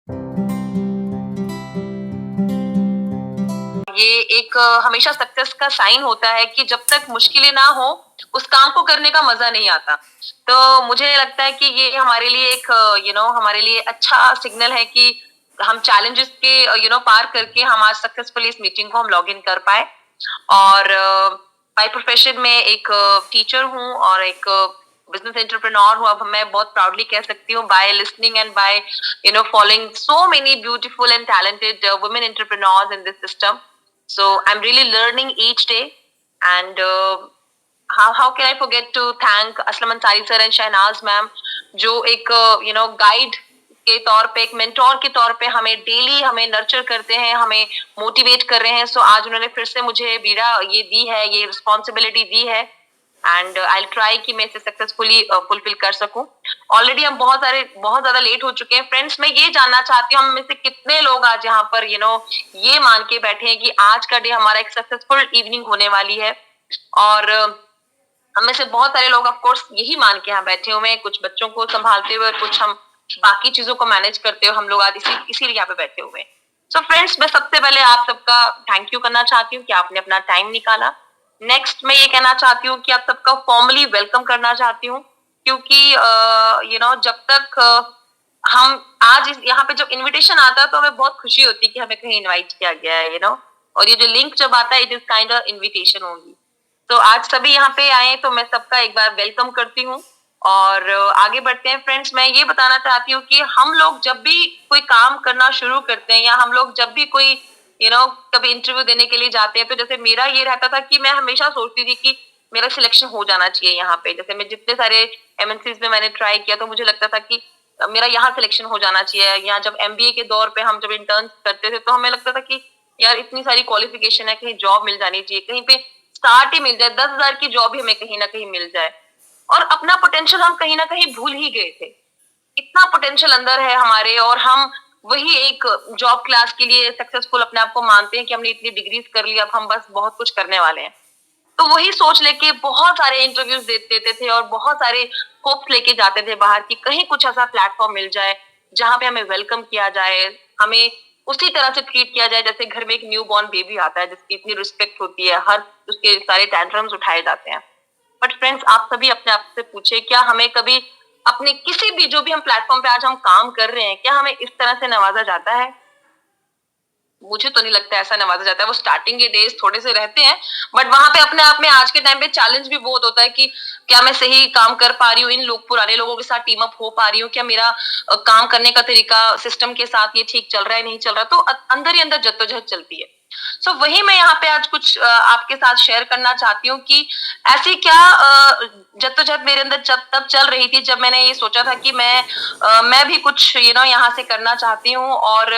ये एक हमेशा सक्सेस का साइन होता है कि जब तक मुश्किलें ना हो, उस काम को करने का मज़ा नहीं आता। तो मुझे लगता है कि ये हमारे लिए एक हमारे लिए अच्छा सिग्नल है कि हम चैलेंजेस के पार करके हम आज सक्सेसफुली इस मीटिंग को हम लॉग इन कर पाए। और बाय प्रोफेशन में एक टीचर हूँ और एक बिजनेस एंटरप्रेन्योर हूँ। अब मैं बहुत प्राउडली कह सकती हूँ, by listening and by following so many beautiful and talented women entrepreneurs in this system. So I'm really learning each day, and how can I forget to thank Aslam Ansari sir and Shahnaz ma'am, जो एक guide के तौर पे, एक mentor के तौर पे हमें डेली हमें नर्चर करते हैं, हमें मोटिवेट कर रहे हैं। सो आज उन्होंने फिर से मुझे बीड़ा ये दी है, ये रिस्पॉन्सिबिलिटी दी है, एंड आई ट्राई कि मैं इसे सक्सेसफुली फुलफिल कर सकूं। ऑलरेडी हम बहुत ज्यादा लेट हो चुके हैं। फ्रेंड्स, मैं ये जानना चाहती हूँ हम में से कितने लोग आज यहाँ पर ये मान के बैठे हैं कि आज का डे हमारा एक सक्सेसफुल इवनिंग होने वाली है। और हम में से बहुत सारे लोग ऑफ कोर्स यही मान के यहाँ बैठे हुए हैं, कुछ बच्चों को संभालते हुए, कुछ हम बाकी चीजों को मैनेज करते हुए हम लोग आज इसीलिए यहाँ पे बैठे हुए हैं। सो फ्रेंड्स, मैं सबसे पहले आप सबका थैंक यू करना चाहती हूँ कि आपने अपना टाइम निकाला। नेक्स्ट मैं ये कहना चाहती हूँ कि आप सबका फॉर्मली वेलकम करना चाहती हूँ, क्योंकि जब तक हम आज यहाँ पे जब इनविटेशन आता है तो हमें बहुत खुशी होती है कि हमें कहीं इनवाइट किया गया है, और ये जो लिंक जब आता है, it is kind of invitation only. तो आज सभी यहाँ पे आए तो मैं सबका एक बार वेलकम करती हूँ और आगे बढ़ते हैं। फ्रेंड्स, मैं ये बताना चाहती हूँ कि हम लोग जब भी कोई काम करना शुरू करते हैं, या हम लोग जब भी कोई कभी इंटरव्यू देने के लिए जाते हैं, तो जैसे मेरा ये रहता था कि मैं हमेशा सोचती थी कि मेरा सिलेक्शन हो जाना चाहिए यहाँ पे। जैसे मैं जितने सारे एमएनसीज में मैंने ट्राई किया, तो मुझे लगता था कि मेरा यहाँ सिलेक्शन हो जाना चाहिए। यहाँ जब एमबीए के दौर पे हम जब इंटर्न करते थे, तो हमें लगता था कि यार इतनी सारी क्वालिफिकेशन है, कहीं जॉब मिल जानी चाहिए, कहीं पे स्टार्ट ही मिल जाए, 10,000 की जॉब ही हमें कहीं ना कहीं मिल जाए। और अपना पोटेंशियल हम कहीं ना कहीं भूल ही गए थे। इतना पोटेंशियल अंदर है हमारे, और हम वही एक जॉब क्लास के लिए सक्सेसफुल अपने आप को मानते हैं कि हमने इतनी डिग्रीज कर ली, अब हम बस बहुत कुछ करने वाले हैं। तो वही सोच लेके बहुत सारे इंटरव्यूज देते थे और बहुत सारे होप्स लेके जाते थे बाहर की कहीं कुछ ऐसा प्लेटफॉर्म मिल जाए जहां पे हमें वेलकम किया जाए, हमें उसी तरह से ट्रीट किया जाए जैसे घर में एक न्यू बॉर्न बेबी आता है, जिसकी इतनी रिस्पेक्ट होती है, हर उसके सारे टैंट्रम्स उठाए जाते हैं। बट फ्रेंड्स, आप सभी अपने आप से पूछे, क्या हमें कभी अपने किसी भी जो भी हम प्लेटफॉर्म पे आज हम काम कर रहे हैं, क्या हमें इस तरह से नवाजा जाता है? मुझे तो नहीं लगता ऐसा नवाजा जाता है। वो स्टार्टिंग के डेज थोड़े से रहते हैं, बट वहां पे अपने आप में आज के टाइम पे चैलेंज भी बहुत होता है कि क्या मैं सही काम कर पा रही हूँ, इन लोग पुराने लोगों के साथ टीम अप हो पा रही हूँ, क्या मेरा काम करने का तरीका सिस्टम के साथ ये ठीक चल रहा है, नहीं चल रहा। तो अंदर ही अंदर जद्दोजहद चलती है। सो वही मैं यहाँ पे आज कुछ आपके साथ शेयर करना चाहती हूँ कि ऐसी क्या जद्दोजहद मेरे अंदर जब तब चल रही थी, जब मैंने ये सोचा था कि मैं भी कुछ यहाँ से करना चाहती हूँ। और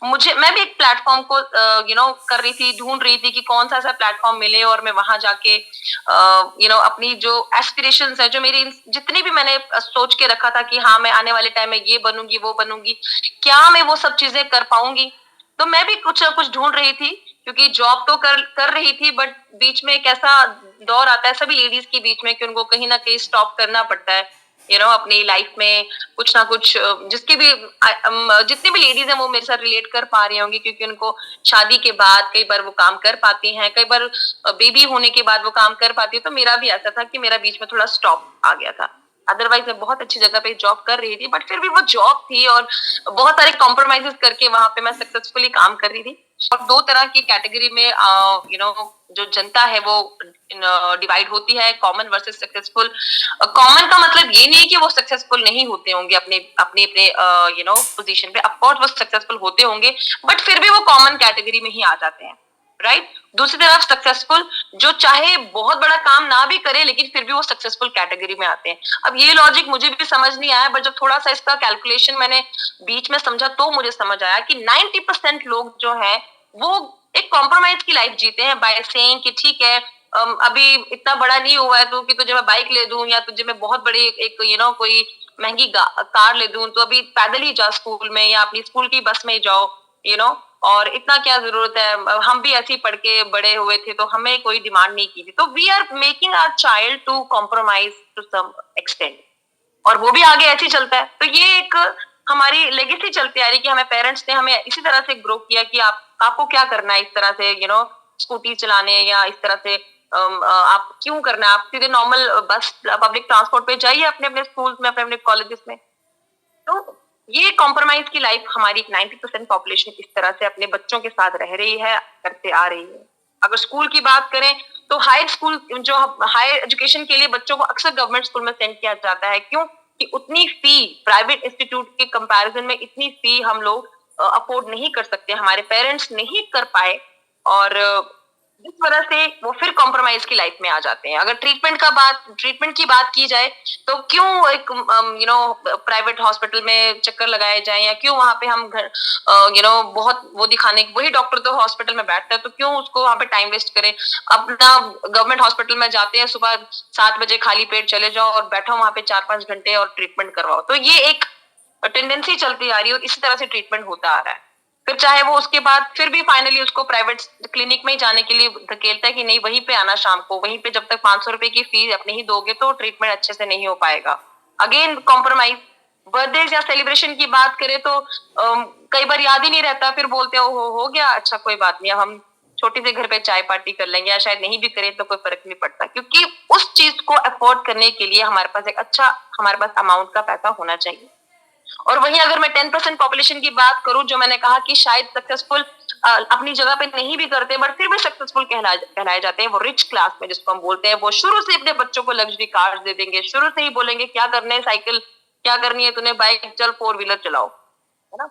मैं भी एक प्लेटफॉर्म को कर रही थी, ढूंढ रही थी कि कौन सा ऐसा प्लेटफॉर्म मिले और मैं वहां जाके अपनी जो एस्पिरेशंस है, जो मेरी जितनी भी मैंने सोच के रखा था कि हाँ मैं आने वाले टाइम में ये बनूंगी वो बनूंगी, क्या मैं वो सब चीजें कर पाऊंगी। तो मैं भी कुछ ना कुछ ढूंढ रही थी, क्योंकि जॉब तो कर रही थी, बट बीच में एक ऐसा दौर आता है सभी लेडीज के बीच में कि उनको कहीं ना कहीं स्टॉप करना पड़ता है अपनी लाइफ में कुछ ना कुछ। जिसकी भी जितनी भी लेडीज हैं वो मेरे साथ रिलेट कर पा रही होंगी, क्योंकि उनको शादी के बाद कई बार वो काम कर पाती हैं, कई बार बेबी होने के बाद वो काम कर पाती है। तो मेरा भी ऐसा था कि मेरा बीच में थोड़ा स्टॉप आ गया था। अदरवाइज मैं बहुत अच्छी जगह पे जॉब कर रही थी, बट फिर भी वो जॉब थी और बहुत सारे कॉम्प्रोमाइजेस करके वहां पे मैं सक्सेसफुली काम कर रही थी। और दो तरह की कैटेगरी में जो जनता है वो डिवाइड होती है, कॉमन वर्सेस सक्सेसफुल। कॉमन का मतलब ये नहीं है कि वो सक्सेसफुल नहीं होते होंगे अपने अपने अपने पोजीशन पे, ऑफकोर्स वो सक्सेसफुल होते होंगे, बट फिर भी वो कॉमन कैटेगरी में ही आ जाते हैं, राइट। दूसरी तरफ सक्सेसफुल जो चाहे बहुत बड़ा काम ना भी करे, लेकिन फिर भी वो सक्सेसफुल कैटेगरी में आते हैं। अब ये लॉजिक मुझे भी समझ नहीं आया, बट जब थोड़ा सा इसका कैलकुलेशन मैंने बीच में समझा, तो मुझे समझ आया कि 90% लोग जो है वो एक कॉम्प्रोमाइज की लाइफ जीते हैं, बाय सेइंग कि ठीक है अभी इतना बड़ा नहीं हुआ है तो कि तुझे मैं बाइक ले दूं, या तुझे मैं बहुत बड़ी एक कोई महंगी कार ले दूं, तो अभी पैदल ही जा स्कूल में, या अपनी स्कूल की बस में ही जाओ, और इतना क्या जरूरत है, हम भी ऐसे ही पढ़ के बड़े हुए थे तो हमें कोई डिमांड नहीं की थी। तो we are making our child to compromise to some extent, और वो भी आगे ऐसे ही चलता है। तो ये एक हमारी लेगेसी चलती आ रही कि हमें पेरेंट्स ने हमें इसी तरह से ग्रो किया कि आप आपको क्या करना है इस तरह से स्कूटी चलाने या इस तरह से आप क्यों करना है, आप सीधे नॉर्मल बस पब्लिक ट्रांसपोर्ट पे जाइए अपने अपने स्कूल्स में, अपने अपने कॉलेजेस में। तो ये कॉम्प्रोमाइज की लाइफ हमारी 90% पॉपुलेशन इस तरह से अपने बच्चों के साथ रह रही है, करते आ रही है। अगर स्कूल की बात करें तो हायर स्कूल जो हायर एजुकेशन के लिए बच्चों को अक्सर गवर्नमेंट स्कूल में सेंड किया जाता है। क्यों? कि उतनी फी प्राइवेट इंस्टीट्यूट के कंपैरिजन में इतनी फी हम लोग अफोर्ड नहीं कर सकते, हमारे पेरेंट्स नहीं कर पाए, और जिस वजह से वो फिर कॉम्प्रोमाइज की लाइफ में आ जाते हैं। अगर ट्रीटमेंट की बात की जाए तो क्यों एक प्राइवेट हॉस्पिटल में चक्कर लगाए जाए, या क्यों वहां पे हम घर बहुत वो दिखाने, वही डॉक्टर तो हॉस्पिटल में बैठता है, तो क्यों उसको वहां पे टाइम वेस्ट करें। अपना गवर्नमेंट हॉस्पिटल में जाते हैं, सुबह 7 बजे खाली पेट चले जाओ और बैठो वहां पे 4-5 घंटे और ट्रीटमेंट करवाओ। तो ये एक टेंडेंसी चलती आ रही है और इसी तरह से ट्रीटमेंट होता आ रहा है। फिर चाहे वो उसके बाद फिर भी फाइनली उसको प्राइवेट क्लिनिक में ही जाने के लिए धकेलता है कि नहीं वहीं पे आना शाम को, वहीं पे जब तक 500 रुपए की फीस अपने ही दोगे तो ट्रीटमेंट अच्छे से नहीं हो पाएगा। Again compromise. बर्थडे या सेलिब्रेशन की बात करें तो कई बार याद ही नहीं रहता, फिर बोलते हो गया, अच्छा कोई बात नहीं, अब हम छोटी से घर पे चाय पार्टी कर लेंगे, या शायद नहीं भी करें तो कोई फर्क नहीं पड़ता, क्योंकि उस चीज को अफोर्ड करने के लिए हमारे पास एक अच्छा हमारे पास अमाउंट का पैसा होना चाहिए। और वहीं अगर मैं 10% पॉपुलेशन की बात करूं, जो मैंने कहा कि शायद सक्सेसफुल अपनी जगह पे नहीं भी करते बट फिर भी सक्सेसफुल कहलाए जाते हैं, वो रिच क्लास में जिसको हम बोलते हैं, वो शुरू से अपने बच्चों को लग्जरी कार्स दे देंगे, शुरू से ही बोलेंगे क्या करने है साइकिल, क्या करनी है तूने बाइक, चल 4 व्हीलर चलाओ, है ना।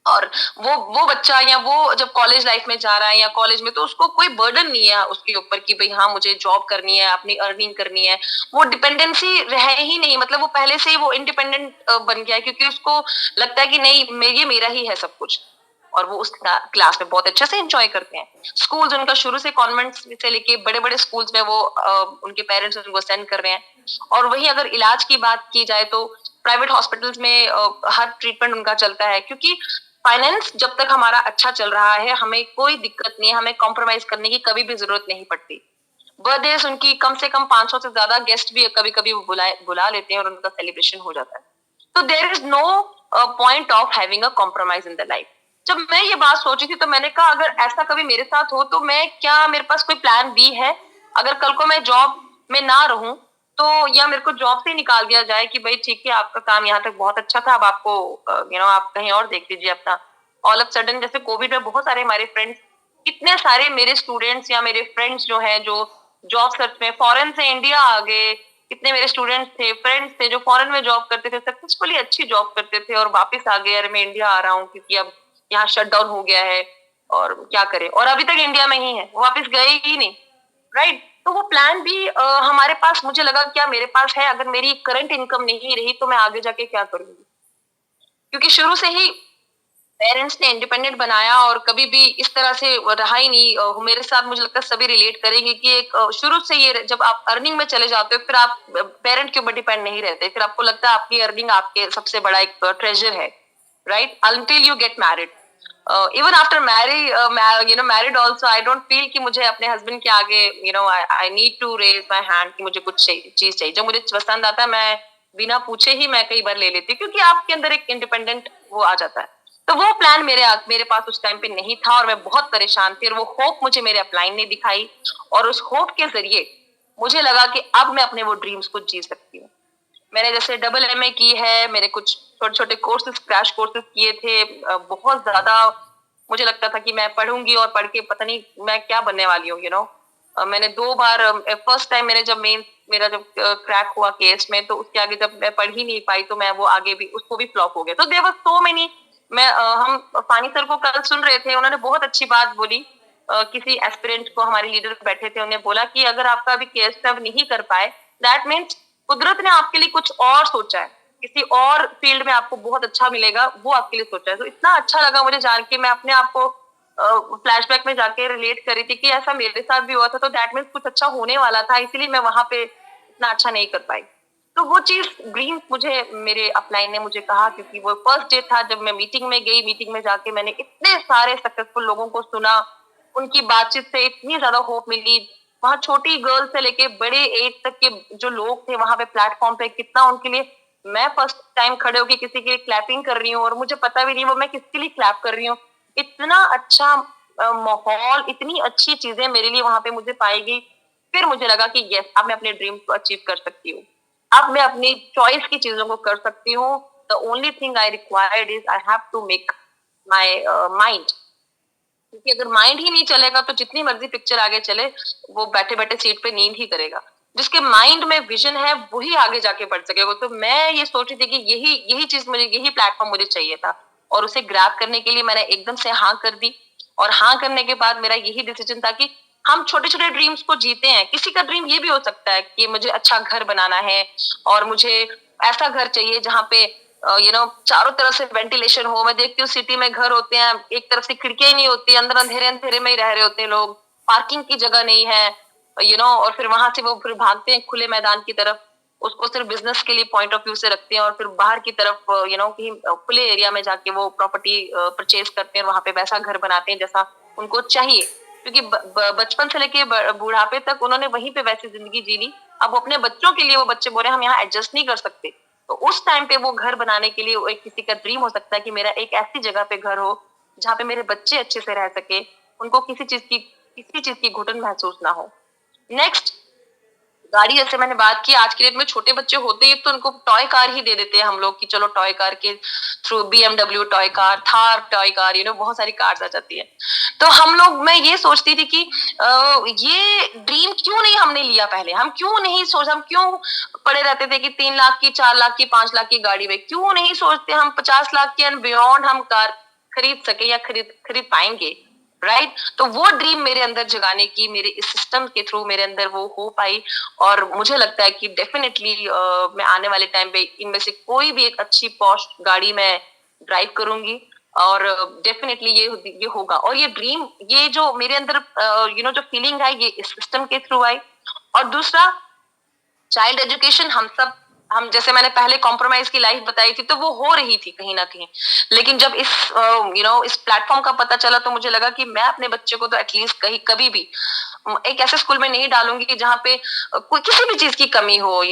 और वो बच्चा या वो जब कॉलेज लाइफ में जा रहा है या कॉलेज में, तो उसको कोई बर्डन नहीं है उसके ऊपर कि भाई हाँ मुझे जॉब करनी है, अपनी अर्निंग करनी है। वो डिपेंडेंसी रह ही नहीं, मतलब वो पहले से ही वो इंडिपेंडेंट बन गया है, क्योंकि उसको लगता है कि नहीं ये मेरा ही है सब कुछ, और वो उस क्लास में बहुत अच्छे से एंजॉय करते हैं। स्कूल्स उनका शुरू से कॉन्वेंट से लेके बड़े बड़े स्कूल्स में वो उनके पेरेंट्स उनको सेंड कर रहे हैं। और वही अगर इलाज की बात की जाए तो प्राइवेट हॉस्पिटल्स में हर ट्रीटमेंट उनका चलता है, क्योंकि फाइनेंस जब तक हमारा अच्छा चल रहा है हमें कोई दिक्कत नहीं है, हमें कॉम्प्रोमाइज करने की कभी भी जरूरत नहीं पड़ती। बर्थडे उनकी कम से कम 500 से ज्यादा गेस्ट भी कभी कभी बुला लेते हैं और उनका सेलिब्रेशन हो जाता है। तो there is no point of having a compromise in the life. जब मैं ये बात सोची थी तो मैंने कहा अगर ऐसा कभी मेरे साथ हो तो मैं क्या, मेरे पास कोई प्लान बी है, अगर कल को मैं जॉब में ना रहूं तो, या मेरे को जॉब से निकाल दिया जाए कि भाई ठीक है आपका काम यहाँ तक बहुत अच्छा था, अब आपको आप कहीं और देख लीजिए अपना। ऑल ऑफ सडन जैसे कोविड में बहुत सारे हमारे फ्रेंड्स, कितने सारे मेरे स्टूडेंट्स या मेरे फ्रेंड्स जो हैं जो जॉब सर्च में फॉरेन से इंडिया आ गए, कितने मेरे स्टूडेंट्स थे, फ्रेंड्स थे जो फॉरेन में जॉब करते थे, सक्सेसफुली अच्छी जॉब करते थे और वापस आ गए, अरे मैं इंडिया आ रहा हूँ क्योंकि अब यहाँ शट डाउन हो गया है और क्या करें, और अभी तक इंडिया में ही है, वापस गए ही नहीं। राइट। तो वो प्लान भी हमारे पास, मुझे लगा क्या मेरे पास है, अगर मेरी करंट इनकम नहीं रही तो मैं आगे जाके क्या करूंगी, क्योंकि शुरू से ही पेरेंट्स ने इंडिपेंडेंट बनाया और कभी भी इस तरह से रहा ही नहीं। मेरे साथ मुझे लगता है सभी रिलेट करेंगे कि एक शुरू से ये जब आप अर्निंग में चले जाते हो फिर आप पेरेंट के ऊपर डिपेंड नहीं रहते, फिर आपको लगता है आपकी अर्निंग आपके सबसे बड़ा एक ट्रेजर है, right, until you get married. Even after married also I don't feel कि मुझे अपने हस्बैंड के आगे I need to raise my hand कि मुझे कुछ चीज चाहिए, जो मुझे पसंद आता है मैं बिना पूछे ही मैं कई बार ले लेती हूँ, क्योंकि आपके अंदर एक इंडिपेंडेंट वो आ जाता है। तो वो प्लान मेरे पास उस टाइम पे नहीं था और मैं बहुत परेशान थी, और वो होप मुझे मेरे अपलाइन ने दिखाई, और उस होप के जरिए मुझे लगा कि अब मैं अपने वो ड्रीम्स को जी सकती हूँ। मैंने जैसे डबल एमए की है, मेरे कुछ छोटे छोटे कोर्सेज क्रैश कोर्सेज किए थे, बहुत ज्यादा मुझे लगता था कि मैं पढ़ूंगी और पढ़ के पता नहीं मैं क्या बनने वाली हूँ, मैंने 2 बार, फर्स्ट टाइम मैंने जब मेरा जब क्रैक हुआ केस में, तो उसके आगे जब मैं पढ़ ही नहीं पाई तो मैं वो आगे भी उसको भी फ्लॉप हो गया। तो देयर वाज सो मेनी। हम फानी सर को कल सुन रहे थे, उन्होंने बहुत अच्छी बात बोली। किसी एस्पिरेंट को, हमारे लीडर बैठे थे, उन्हें बोला कि अगर आपका अभी केस स्टब नहीं कर पाए, दैट मीन्स कुदरत ने आपके लिए कुछ और सोचा है, किसी और फील्ड में आपको बहुत अच्छा मिलेगा, वो आपके लिए सोचा है। तो इतना अच्छा लगा मुझे जान के, मैं अपने आप को फ्लैशबैक में जाके रिलेट कर रही थी कि ऐसा मेरे साथ भी हुआ था, तो दैट मीन्स कुछ अच्छा होने वाला था, इसीलिए मैं वहां पे इतना अच्छा नहीं कर पाई। तो वो चीज ड्रीम मुझे मेरे अपलाइन ने मुझे कहा, क्योंकि वो फर्स्ट डे था जब मैं मीटिंग में गई, मीटिंग में जाके मैंने इतने सारे सक्सेसफुल लोगों को सुना, उनकी बातचीत से इतनी ज्यादा होप मिली। वहां छोटी गर्ल से लेके बड़े एज तक के जो लोग थे वहां पे प्लेटफॉर्म पे, कितना उनके लिए मैं फर्स्ट टाइम खड़े होके किसी के लिए क्लैपिंग कर रही हूँ और मुझे पता भी नहीं वो मैं किसके लिए क्लैप कर रही हूँ। इतना अच्छा माहौल, इतनी अच्छी चीजें मेरे लिए वहां पे मुझे पाई गई। फिर मुझे लगा कि यस, अब मैं अपने ड्रीम को अचीव कर सकती हूँ। अब मैं अपनी चॉइस की चीजों को कर सकती हूँ। The only thing I required is I have to make my mind. क्योंकि अगर माइंड ही नहीं चलेगा तो जितनी मर्जी पिक्चर आगे चले, वो बैठे बैठे सीट पे नींद ही करेगा। जिसके माइंड में विजन है वही आगे जाके बढ़ सकेगा। तो मैं ये सोच रही थी कि यही यही चीज मुझे, यही प्लेटफॉर्म मुझे चाहिए था, और उसे ग्रैब करने के लिए मैंने एकदम से हाँ कर दी। और हाँ करने के बाद मेरा यही डिसीजन था कि हम छोटे छोटे ड्रीम्स को जीते हैं। किसी का ड्रीम ये भी हो सकता है कि मुझे अच्छा घर बनाना है, और मुझे ऐसा घर चाहिए जहाँ पे चारों तरफ से वेंटिलेशन हो। मैं देखती हूँ सिटी में घर होते हैं, एक तरफ से खिड़कियां ही नहीं होती, अंदर अंधेरे अंधेरे में ही रह रहे होते हैं लोग, पार्किंग की जगह नहीं है, और फिर वहां से वो फिर भागते हैं खुले मैदान की तरफ। उसको सिर्फ बिजनेस के लिए पॉइंट ऑफ व्यू से रखते हैं, और फिर बाहर की तरफ कहीं खुले एरिया में जाके वो प्रॉपर्टी परचेज करते हैं, वहां पे वैसा घर बनाते हैं जैसा उनको चाहिए। क्योंकि बचपन से लेके बुढ़ापे तक उन्होंने वहीं पे वैसी जिंदगी जी ली। अब अपने बच्चों के लिए वो बच्चे बोल रहे हैं हम यहाँ एडजस्ट नहीं कर सकते। तो उस टाइम पे वो घर बनाने के लिए एक किसी का ड्रीम हो सकता है कि मेरा एक ऐसी जगह पे घर हो जहाँ पे मेरे बच्चे अच्छे से रह सके, उनको किसी चीज की घुटन महसूस ना हो। नेक्स्ट, गाड़ी, जैसे मैंने बात की, आज के डेट में छोटे बच्चे होते ही तो उनको टॉय कार ही दे देते हैं हम लोग कि चलो टॉय कार के through, BMW toy car, Thar toy car, बहुत सारी कार्स आ जाती है। तो मैं ये सोचती थी कि ये ड्रीम क्यों नहीं हमने लिया पहले, हम क्यों पड़े रहते थे कि 3 लाख की, 4 लाख की, 5 लाख की गाड़ी में, क्यों नहीं सोचते हम 50 लाख की एंड बियॉन्ड हम कार खरीद सके या खरीद खरीद पाएंगे, राइट। तो वो ड्रीम मेरे अंदर जगाने की, मेरे इस सिस्टम के थ्रू मेरे अंदर वो हो पाई। और मुझे लगता है कि डेफिनेटली मैं आने वाले टाइम पे इनमें से कोई भी एक अच्छी पॉश गाड़ी में ड्राइव करूंगी, और डेफिनेटली ये होगा। और ये ड्रीम, ये जो मेरे अंदर जो फीलिंग है, ये इस सिस्टम के थ्रू आई। और दूसरा, चाइल्ड एजुकेशन, हम जैसे मैंने पहले कॉम्प्रोमाइज की लाइफ बताई थी, तो वो हो रही थी कहीं ना कहीं। लेकिन जब इस प्लेटफॉर्म का पता चला, तो मुझे लगा कि मैं अपने बच्चे को तो एटलीस्ट कहीं कभी भी एक ऐसे स्कूल में नहीं डालूंगी कि जहाँ पे कोई किसी भी चीज की कमी हो।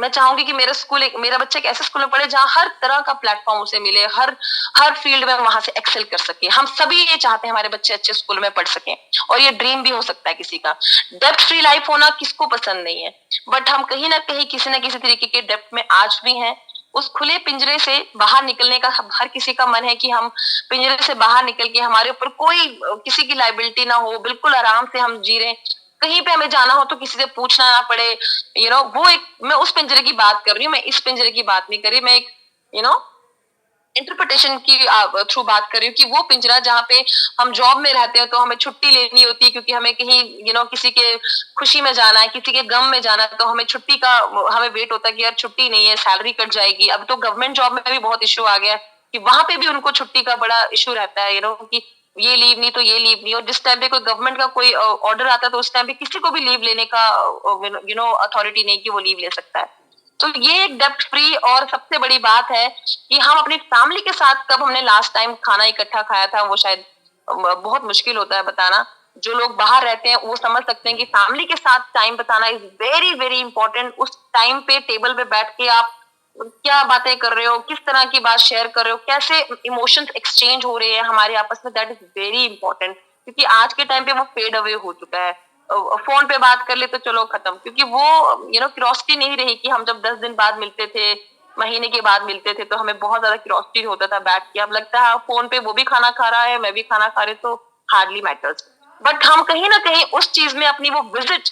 मैं चाहूंगी कि मेरा बच्चा एक ऐसे स्कूल में पढ़े जहाँ हर तरह का प्लेटफॉर्म उसे मिले, हर हर फील्ड में वहां से एक्सेल कर सके। हम सभी ये चाहते हैं हमारे बच्चे अच्छे स्कूल में पढ़ सकें, और ये ड्रीम भी हो सकता है किसी का। डेप्थ फ्री लाइफ होना किसको पसंद नहीं है, बट हम कहीं ना कहीं किसी ना किसी तरीके के डेप्थ में आज भी हैं। उस खुले पिंजरे से बाहर निकलने का हर किसी का मन है कि हम पिंजरे से बाहर निकल के हमारे ऊपर कोई किसी की लाइबिलिटी ना हो, बिल्कुल आराम से हम जी रहे, कहीं पे हमें जाना हो तो किसी से पूछना ना पड़े। वो एक, मैं उस पिंजरे की बात कर रही हूँ, मैं इस पिंजरे की बात नहीं कर रही। मैं एक यू नो इंटरप्रिटेशन की थ्रू बात कर रही हूँ कि वो पिंजरा जहाँ पे हम जॉब में रहते हैं तो हमें छुट्टी लेनी होती है क्योंकि हमें कहीं किसी के खुशी में जाना है, किसी के गम में जाना है, तो हमें छुट्टी का हमें वेट होता है कि यार छुट्टी नहीं है, सैलरी कट जाएगी। अब तो गवर्नमेंट जॉब में भी बहुत इश्यू आ गया है कि वहां पे भी उनको छुट्टी का बड़ा इशू रहता है, कि ये लीव नहीं तो ये लीव नहीं। और जिस टाइम पे कोई गवर्नमेंट का कोई ऑर्डर आता है तो उस टाइम पे किसी को भी लीव लेने का अथॉरिटी नहीं कि वो लीव ले सकता है। तो ये एक डेप्थ फ्री, और सबसे बड़ी बात है कि हम अपनी फैमिली के साथ कब हमने लास्ट टाइम खाना इकट्ठा खाया था, वो शायद बहुत मुश्किल होता है बताना। जो लोग बाहर रहते हैं वो समझ सकते हैं कि फैमिली के साथ टाइम बताना इज वेरी वेरी इंपॉर्टेंट। उस टाइम पे टेबल पे बैठ के आप क्या बातें कर रहे हो, किस तरह की बात शेयर कर रहे हो, कैसे इमोशंस एक्सचेंज हो रहे हैं हमारे आपस में, दैट इज वेरी इंपॉर्टेंट। क्योंकि आज के टाइम पे वो फेड अवे हो चुका है। फोन पे बात कर ले तो चलो खत्म, क्योंकि वो क्यूरोसिटी नहीं रही कि हम जब 10 दिन बाद मिलते थे, महीने के बाद मिलते थे, तो हमें बहुत ज्यादा क्यूरोसिटी होता था बैठ के। अब लगता है फोन पे वो भी खाना खा रहा है, मैं भी खाना खा रही, तो हार्डली मैटर्स। बट हम कहीं ना कहीं उस चीज में अपनी वो विजिट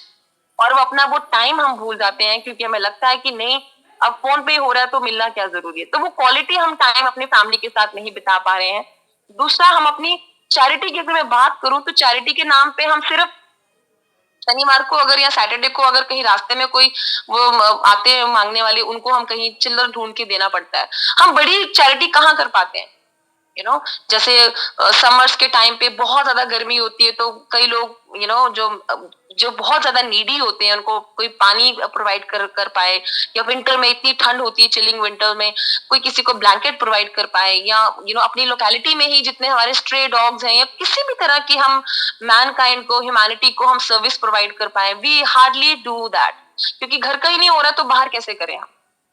और वो टाइम हम भूल जाते हैं, क्योंकि हमें लगता है कि नहीं, अब फोन पे हो रहा है तो मिलना क्या जरूरी है। तो वो क्वालिटी हम टाइम अपनी फैमिली के साथ नहीं बिता पा रहे हैं। दूसरा, हम अपनी चैरिटी की अगर मैं बात करूं तो चैरिटी के नाम पे हम सिर्फ शनिवार को अगर या सैटरडे को अगर कहीं रास्ते में कोई वो आते हैं मांगने वाले, उनको हम कहीं चिल्लर ढूंढ के देना पड़ता है। हम बड़ी चैरिटी कहाँ कर पाते हैं? जैसे समर्स के टाइम पे बहुत ज्यादा गर्मी होती है, तो कई लोग जो बहुत ज्यादा नीडी होते हैं, उनको कोई पानी प्रोवाइड कर कर पाए, या विंटर में इतनी ठंड होती है, चिलिंग विंटर में कोई किसी को ब्लैंकेट प्रोवाइड कर पाए, या अपनी लोकेलिटी में ही जितने हमारे स्ट्रे डॉग्स हैं, या किसी भी तरह की हम मैनकाइंड को, ह्यूमैनिटी को हम सर्विस प्रोवाइड कर पाए, वी हार्डली डू दैट। क्योंकि घर का ही नहीं हो रहा तो बाहर कैसे करें हम?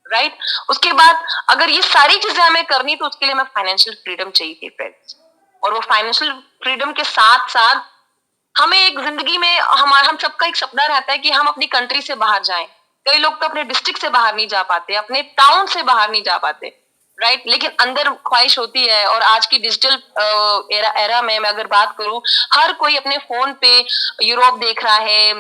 राइट। उसके बाद अगर ये सारी चीजें हमें करनी तो उसके लिए हमें फाइनेंशियल फ्रीडम चाहिए थी फ्रेंड्स। और वो फाइनेंशियल फ्रीडम के साथ साथ हमें एक जिंदगी में हमारा हम सबका एक सपना रहता है कि हम अपनी कंट्री से बाहर जाएं। कई लोग तो अपने डिस्ट्रिक्ट से बाहर नहीं जा पाते, अपने टाउन से बाहर नहीं जा पाते, राइट। लेकिन अंदर ख्वाहिश होती है। और आज की डिजिटल एरा में मैं अगर बात करूं, हर कोई अपने फोन पे यूरोप देख रहा है,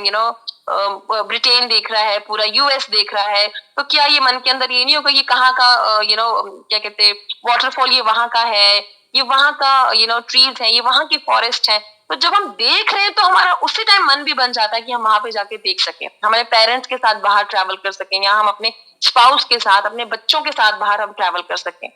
ब्रिटेन देख रहा है, पूरा यूएस देख रहा है। तो क्या ये मन के अंदर ये नहीं होगा ये कहाँ का क्या कहते हैं वाटरफॉल, ये वहां का है, ये वहां का ट्रीज है, ये वहां की फॉरेस्ट है। तो जब हम देख रहे हैं तो हमारा उसी टाइम मन भी बन जाता है कि हम वहां पे जाके देख सकें, हमारे पेरेंट्स के साथ बाहर ट्रैवल कर सकें, या हम अपने स्पाउस के साथ, अपने बच्चों के साथ बाहर हम ट्रैवल कर सकें।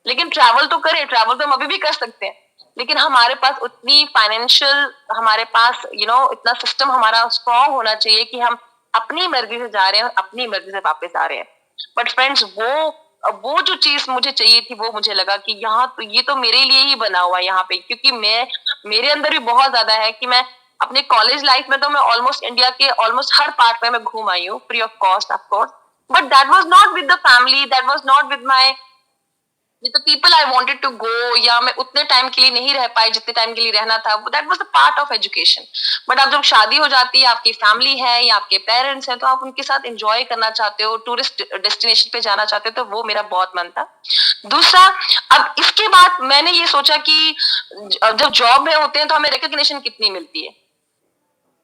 लेकिन ट्रैवल तो करें, ट्रैवल तो हम अभी भी कर सकते हैं, लेकिन हमारे पास उतनी फाइनेंशियल, हमारे पास इतना सिस्टम हमारा स्ट्रॉन्ग होना चाहिए कि हम अपनी मर्जी से जा रहे हैं और अपनी मर्जी से वापस आ रहे हैं। बट फ्रेंड्स, वो जो चीज मुझे चाहिए थी, वो मुझे लगा कि यहाँ तो ये तो मेरे लिए ही बना हुआ है यहाँ पे, क्योंकि मेरे अंदर भी बहुत ज्यादा है कि मैं अपने कॉलेज लाइफ में तो मैं ऑलमोस्ट इंडिया के ऑलमोस्ट हर पार्ट में मैं घूम आई हूँ free of cost of course. But that was not with the family, that was not with my with the people I wanted to go, या मैं उतने टाइम के लिए नहीं रह पाई जितने टाइम के लिए रहना था। That was the part of education. But अब जब शादी हो जाती है, आपकी फैमिली है या आपके पेरेंट्स हैं, तो आप उनके साथ एंजॉय करना चाहते हो, टूरिस्ट डेस्टिनेशन पे जाना चाहते हो, तो वो मेरा बहुत मन था। दूसरा, अब इसके बाद मैंने ये सोचा कि जब जॉब में होते हैं तो हमें रिकग्निशन कितनी मिलती है।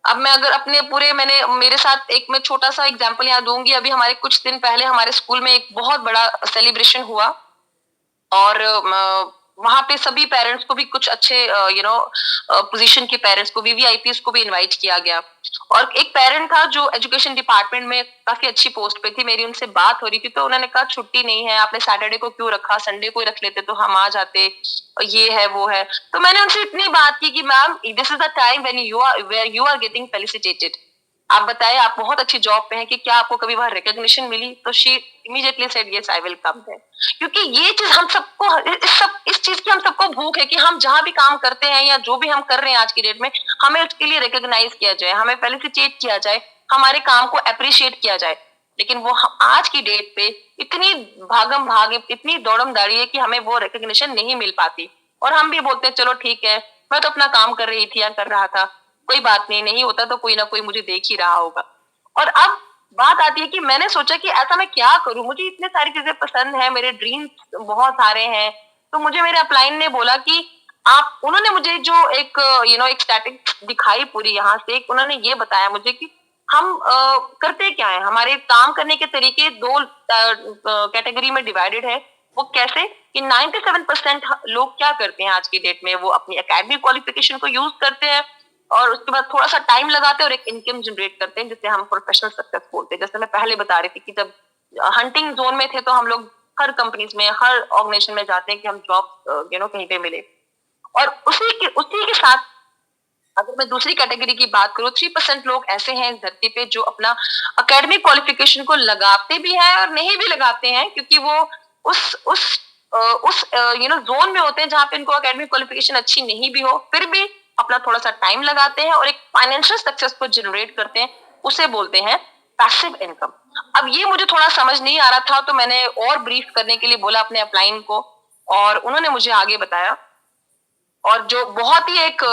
अब मैं अगर अपने पूरे मैंने मेरे साथ एक मैं छोटा सा एग्जांपल यहाँ दूंगी। अभी हमारे कुछ दिन पहले हमारे स्कूल में एक बहुत बड़ा सेलिब्रेशन हुआ, और वहां पे सभी पेरेंट्स को भी, कुछ अच्छे पोजीशन के पेरेंट्स को, वीवीआईपीज को भी इनवाइट किया गया। और एक पेरेंट था जो एजुकेशन डिपार्टमेंट में काफी अच्छी पोस्ट पे थी, मेरी उनसे बात हो रही थी, तो उन्होंने कहा छुट्टी नहीं है, आपने सैटरडे को क्यों रखा, संडे को ही रख लेते तो हम आ जाते, ये है वो है। तो मैंने उनसे इतनी बात की कि ma'am, this is the time when you are where you are getting felicitated. आप बताएं, आप बहुत अच्छी जॉब पे हैं, कि क्या आपको कभी वहां रिकॉग्निशन मिली? तो she immediately said yes, I will come there. क्योंकि ये चीज हम सबको, इस चीज की हम सबको भूख है कि हम जहां भी काम करते हैं या जो भी हम कर रहे हैं आज की डेट में, हमें उसके लिए रिकॉग्नाइज किया जाए, हमें फेलिसिटेट किया जाए, हमारे काम को अप्रिशिएट किया जाए। लेकिन वो आज की डेट पे इतनी भागम भाग, इतनी दौड़म दाड़ी है कि हमें वो रिकॉग्निशन नहीं मिल पाती। और हम भी बोलते हैं चलो ठीक है, मैं तो अपना काम कर रही थी या कर रहा था, कोई बात नहीं, नहीं होता तो कोई ना कोई मुझे देख ही रहा होगा। और अब बात आती है कि मैंने सोचा कि ऐसा मैं क्या करूं, मुझे इतने सारी चीजें पसंद है, मेरे ड्रीम्स बहुत सारे हैं। तो मुझे मेरे अपलाइन ने बोला कि आप, उन्होंने मुझे जो एक एक स्टैटिक दिखाई पूरी यहाँ से, उन्होंने ये बताया मुझे कि हम करते क्या है, हमारे काम करने के तरीके दो कैटेगरी में डिवाइडेड है। वो कैसे कि 97% लोग क्या करते हैं आज की डेट में, वो अपनी एकेडमिक क्वालिफिकेशन को यूज करते हैं, और उसके बाद थोड़ा सा टाइम लगाते हैं और एक इनकम जनरेट करते हैं, जिसे हम प्रोफेशनल सक्सेस बोलते हैं। जैसे मैं पहले बता रही थी कि जब हंटिंग जोन में थे तो हम लोग हर कंपनीज में, हर ऑर्गेनाइजेशन में जाते हैं कि हम जॉब कहीं पे मिले। और उसी के साथ अगर मैं दूसरी कैटेगरी की बात करूं, 3% लोग ऐसे हैं इस धरती पे जो अपना एकेडमिक क्वालिफिकेशन को लगाते भी हैं और नहीं भी लगाते हैं, क्योंकि वो उस जोन में होते हैं जहां पे इनको एकेडमिक क्वालिफिकेशन अच्छी नहीं भी हो, फिर भी अपना थोड़ा सा टाइम लगाते हैं और एक फाइनेंशियल सक्सेस को जनरेट करते हैं। उसे बोलते हैं पैसिव इनकम। अब ये मुझे थोड़ा समझ नहीं आ रहा था, तो मैंने और ब्रीफ करने के लिए बोला अपने अपलाइन को, और उन्होंने मुझे आगे बताया, और जो बहुत ही एक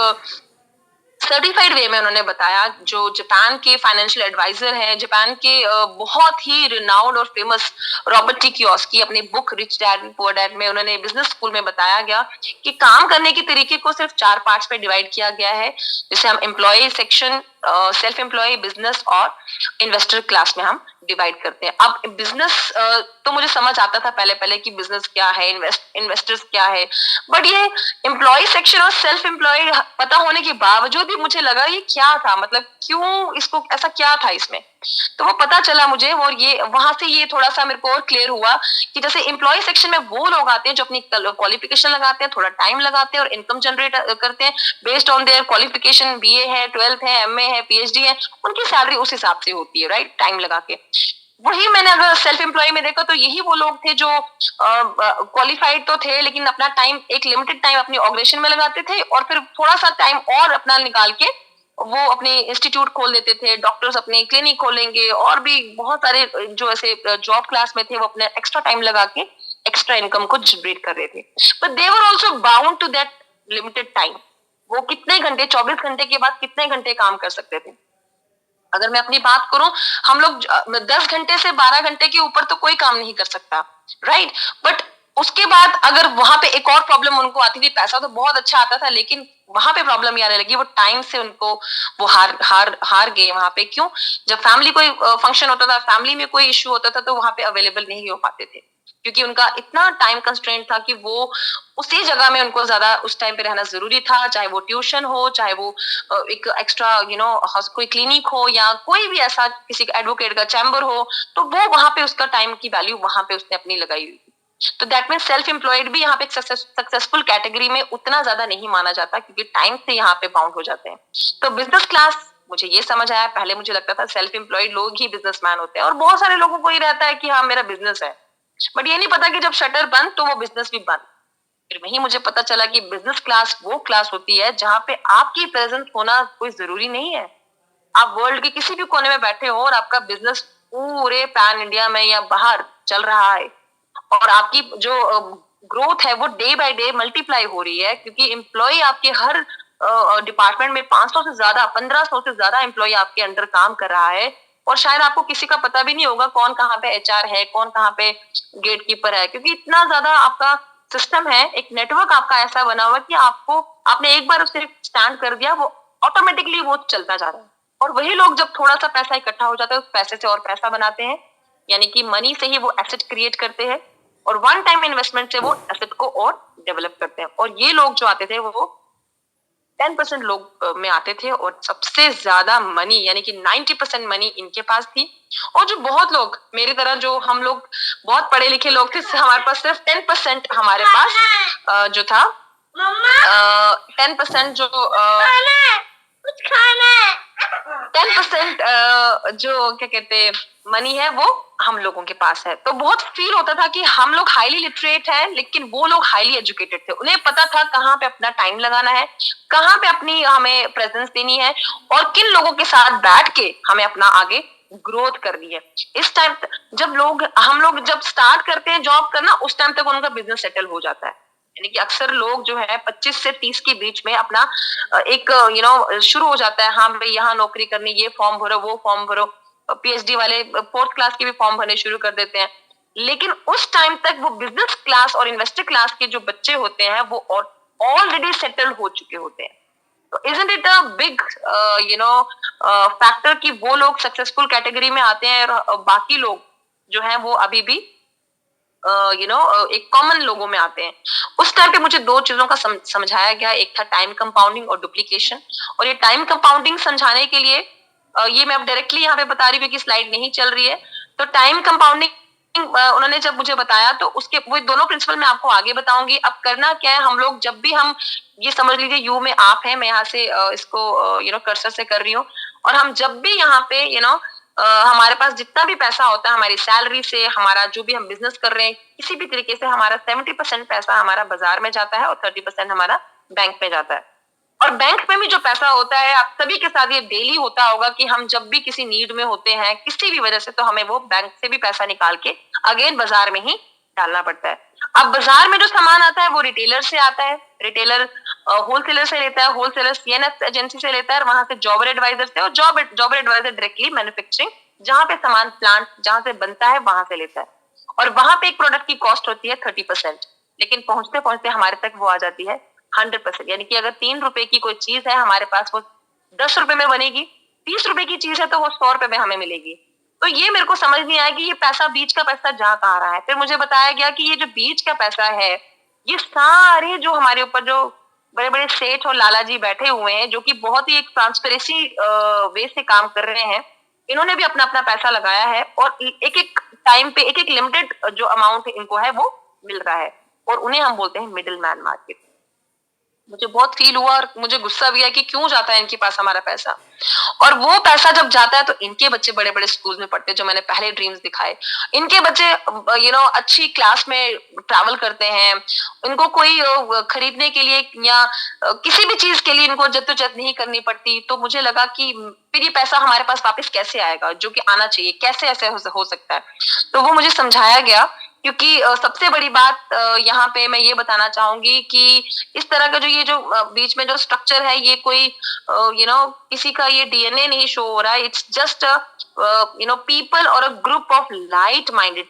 सर्टिफाइड वे में उन्होंने बताया। जो जापान के फाइनेंशियल एडवाइजर हैं, जापान के बहुत ही रिनाउंड और फेमस रॉबर्ट टी कियोसाकी, अपनी book rich dad poor dad में उन्होंने बिजनेस स्कूल में बताया गया कि काम करने के तरीके को सिर्फ 4 पार्ट्स में डिवाइड किया गया है, जिसे हम employ section, self employ, business और इन्वेस्टर क्लास में हम डिवाइड करते हैं। अब बिजनेस तो मुझे समझ आता था पहले पहले कि बिजनेस क्या है, इन्वेस्टर्स क्या है, बट ये एम्प्लॉय सेक्शन और सेल्फ एम्प्लॉय पता होने के बावजूद भी मुझे लगा ये क्या था, मतलब क्यों, इसको ऐसा क्या था इसमें। तो वो पता चला मुझे, और ये वहां से ये थोड़ा सा मेरे को और क्लियर हुआ कि जैसे एम्प्लॉय सेक्शन में वो लोग आते हैं जो अपनी क्वालिफिकेशन लगाते हैं, थोड़ा टाइम लगाते हैं और इनकम जनरेट करते हैं based on their qualification, BA है, 12th है, एमए है, पीएचडी है, उनकी सैलरी उस हिसाब से होती है, राइट, टाइम लगा के। वही मैंने अगर सेल्फ एम्प्लॉय में देखा तो यही वो लोग थे जो क्वालिफाइड तो थे, लेकिन अपना टाइम, एक लिमिटेड टाइम अपनी ऑर्गेनाइजेशन में लगाते थे, और फिर थोड़ा सा टाइम और अपना निकाल के वो अपने इंस्टीट्यूट खोल देते थे, डॉक्टर्स अपने क्लिनिक खोलेंगे, और भी बहुत सारे जो ऐसे जॉब क्लास में थे वो अपने एक्स्ट्रा टाइम लगा के एक्स्ट्रा इनकम को जनरेट कर रहे थे, but they were also bound to that limited time. वो कितने घंटे, 24 घंटे के बाद कितने घंटे काम कर सकते थे? अगर मैं अपनी बात करूं, हम लोग 10 घंटे से 12 घंटे के ऊपर तो कोई काम नहीं कर सकता, राइट? बट उसके बाद अगर वहां पे एक और प्रॉब्लम उनको आती थी, पैसा तो बहुत अच्छा आता था लेकिन वहां पे प्रॉब्लम ये आने लगी, वो टाइम से उनको वो हार हार हार गए वहां पे। क्यों? जब फैमिली कोई फंक्शन होता था, फैमिली में कोई इश्यू होता था, तो वहां पे अवेलेबल नहीं हो पाते थे, क्योंकि उनका इतना टाइम कंस्ट्रेंट था कि वो उसी जगह में उनको ज्यादा उस टाइम पे रहना जरूरी था, चाहे वो ट्यूशन हो, चाहे वो एक एक्स्ट्रा कोई क्लिनिक हो, या कोई भी ऐसा किसी का एडवोकेट का चैम्बर हो, तो वो वहां पे उसका टाइम की वैल्यू वहां पे उसने अपनी लगाई हुई। तो दैट मीन सेल्फ एम्प्लॉयड भी यहाँ पे सक्सेसफुल कैटेगरी में उतना ज्यादा नहीं माना जाता, क्योंकि टाइम से यहाँ पे बाउंड हो जाते हैं। तो बिजनेस क्लास, मुझे ये समझ आया, पहले मुझे लगता था सेल्फ एम्प्लॉयड लोग ही बिजनेसमैन होते हैं, और बहुत सारे लोगों को ये रहता है कि हाँ मेरा बिजनेस है, बट ये नहीं पता कि जब शटर बंद तो वो बिजनेस भी बंद। फिर वही मुझे पता चला कि बिजनेस क्लास वो क्लास होती है जहाँ पे आपकी प्रेजेंस होना कोई जरूरी नहीं है। आप वर्ल्ड के किसी भी कोने में बैठे हो और आपका बिजनेस पूरे पैन इंडिया में या बाहर चल रहा है, और आपकी जो ग्रोथ है वो डे बाय डे मल्टीप्लाई हो रही है, क्योंकि एम्प्लॉय आपके हर डिपार्टमेंट में 500 से ज्यादा, 1500 से ज्यादा एम्प्लॉय आपके अंडर काम कर रहा है, और शायद आपको किसी का पता भी नहीं होगा कौन कहाँ पे एचआर है, कौन कहाँ पे गेट कीपर है, क्योंकि इतना ज्यादा आपका सिस्टम है, एक नेटवर्क आपका ऐसा बना हुआ कि आपको, आपने एक बार उसे स्टैंड कर दिया, वो ऑटोमेटिकली वो चलता जा रहा है। और वही लोग जब थोड़ा सा पैसा इकट्ठा हो जाता है, उस पैसे से और पैसा बनाते हैं, यानी कि मनी से ही वो एसेट क्रिएट करते हैं, और वन टाइम इन्वेस्टमेंट से वो एसेट को और डेवलप करते हैं। और ये लोग जो आते थे वो 10% लोग में आते थे, और सबसे ज्यादा मनी यानी कि 90% मनी इनके पास थी। और जो बहुत लोग मेरी तरह, जो हम लोग बहुत पढ़े लिखे लोग थे, हमारे पास सिर्फ 10% हमारे पास जो था, 10% जो 10% जो क्या कहते मनी है वो हम लोगों के पास है। तो बहुत फील होता था कि हम लोग हाईली लिटरेट हैं, लेकिन वो लोग हाईली एजुकेटेड थे, उन्हें पता था कहाँ पे अपना टाइम लगाना है, कहाँ पे अपनी हमें प्रेजेंस देनी है, और किन लोगों के साथ बैठ के हमें अपना आगे ग्रोथ करनी है। इस टाइम जब हम लोग जब स्टार्ट करते हैं जॉब करना, उस टाइम तक उनका बिजनेस सेटल हो जाता है। यानी कि अक्सर लोग जो है 25 से 30 के बीच में अपना एक शुरू हो जाता है, हाँ भाई यहाँ नौकरी करनी, ये फॉर्म भरो, वो फॉर्म भरो, पीएचडी वाले 4th क्लास के भी फॉर्म भरने शुरू कर देते हैं। लेकिन उस टाइम तक वो बिजनेस क्लास और इन्वेस्टर क्लास के जो बच्चे होते हैं वो ऑलरेडी सेटल हो चुके होते हैं। तो isn't it a big factor कि वो लोग सक्सेसफुल कैटेगरी में आते हैं, और बाकी लोग जो है वो अभी भी एक कॉमन लोगों में आते हैं। उस टाइम पे मुझे दो चीजों का समझाया गया, एक था टाइम कंपाउंडिंग और डुप्लीकेशन। और ये टाइम कंपाउंडिंग समझाने के लिए ये मैं अब डायरेक्टली यहाँ पे बता रही हूँ क्योंकि स्लाइड नहीं चल रही है। तो टाइम कंपाउंडिंग उन्होंने जब मुझे बताया, तो उसके वो दोनों प्रिंसिपल मैं आपको आगे बताऊंगी। अब करना क्या है, हम लोग जब भी हम ये समझ लीजिए यू में आप है, मैं यहाँ से इसको कर्सर से कर रही हूँ, और हम जब भी यहाँ पे हमारे पास जितना भी पैसा होता है, हमारी सैलरी से, हमारा जो भी हम बिजनेस कर रहे हैं किसी भी तरीके से, हमारा 70% पैसा हमारा बाजार में जाता है और 30% हमारा बैंक में जाता है। और बैंक में भी जो पैसा होता है, आप सभी के साथ ये डेली होता होगा कि हम जब भी किसी नीड में होते हैं किसी भी वजह से, तो हमें वो बैंक से भी पैसा निकाल के अगेन बाजार में ही डालना पड़ता है। अब बाजार में जो सामान आता है वो रिटेलर से आता है, रिटेलर होलसेलर से लेता है, होलसेलर सीएनएस एजेंसी से लेता है, वहां से जॉब एडवाइजर से, और जॉब एडवाइजर डायरेक्टली मैन्युफैक्चरिंग जहां पे सामान प्लांट जहां से बनता है वहां से लेता है। और वहां पे एक प्रोडक्ट की कॉस्ट होती है 30%, लेकिन पहुंचते पहुंचते हमारे तक वो आ जाती है 100%। यानी कि अगर 3 रुपए की कोई चीज है हमारे पास, वो 10 रुपए में बनेगी, 30 रुपए की चीज है तो वो 100 रुपए में हमें मिलेगी। तो ये मेरे को समझ नहीं आया कि ये पैसा, बीच का पैसा जा कहाँ रहा है। फिर मुझे बताया गया कि ये जो बीच का पैसा है, ये सारे जो हमारे ऊपर जो बड़े बड़े सेठ और लाला जी बैठे हुए हैं, जो कि बहुत ही एक ट्रांसपेरेंसी वे से काम कर रहे हैं, इन्होंने भी अपना अपना पैसा लगाया है, और एक एक टाइम पे एक एक लिमिटेड जो अमाउंट इनको है वो मिल रहा है, और उन्हें हम बोलते हैं मिडिल मैन मार्केट। मुझे बहुत फील हुआ और मुझे गुस्सा भी आया कि क्यों जाता है इनके पास हमारा पैसा। और वो पैसा जब जाता है तो इनके बच्चे बड़े-बड़े स्कूल में पढ़ते हैं, जो मैंने पहले ड्रीम्स दिखाए। इनके बच्चे अच्छी क्लास में ट्रैवल करते हैं। इनको कोई खरीदने के लिए या किसी भी चीज़ के लिए इनको जद्दोजहद नहीं करनी पड़ती। तो मुझे लगा कि फिर ये पैसा हमारे पास वापस कैसे आएगा, जो कि आना चाहिए, कैसे ऐसे हो सकता है? तो वो मुझे समझाया गया, क्योंकि सबसे बड़ी बात यहाँ पे मैं ये बताना चाहूँगी कि इस तरह का जो बीच में जो स्ट्रक्चर है, ये कोई किसी का ये डीएनए नहीं शो हो रहा है। इट्स जस्ट पीपल और a group of light minded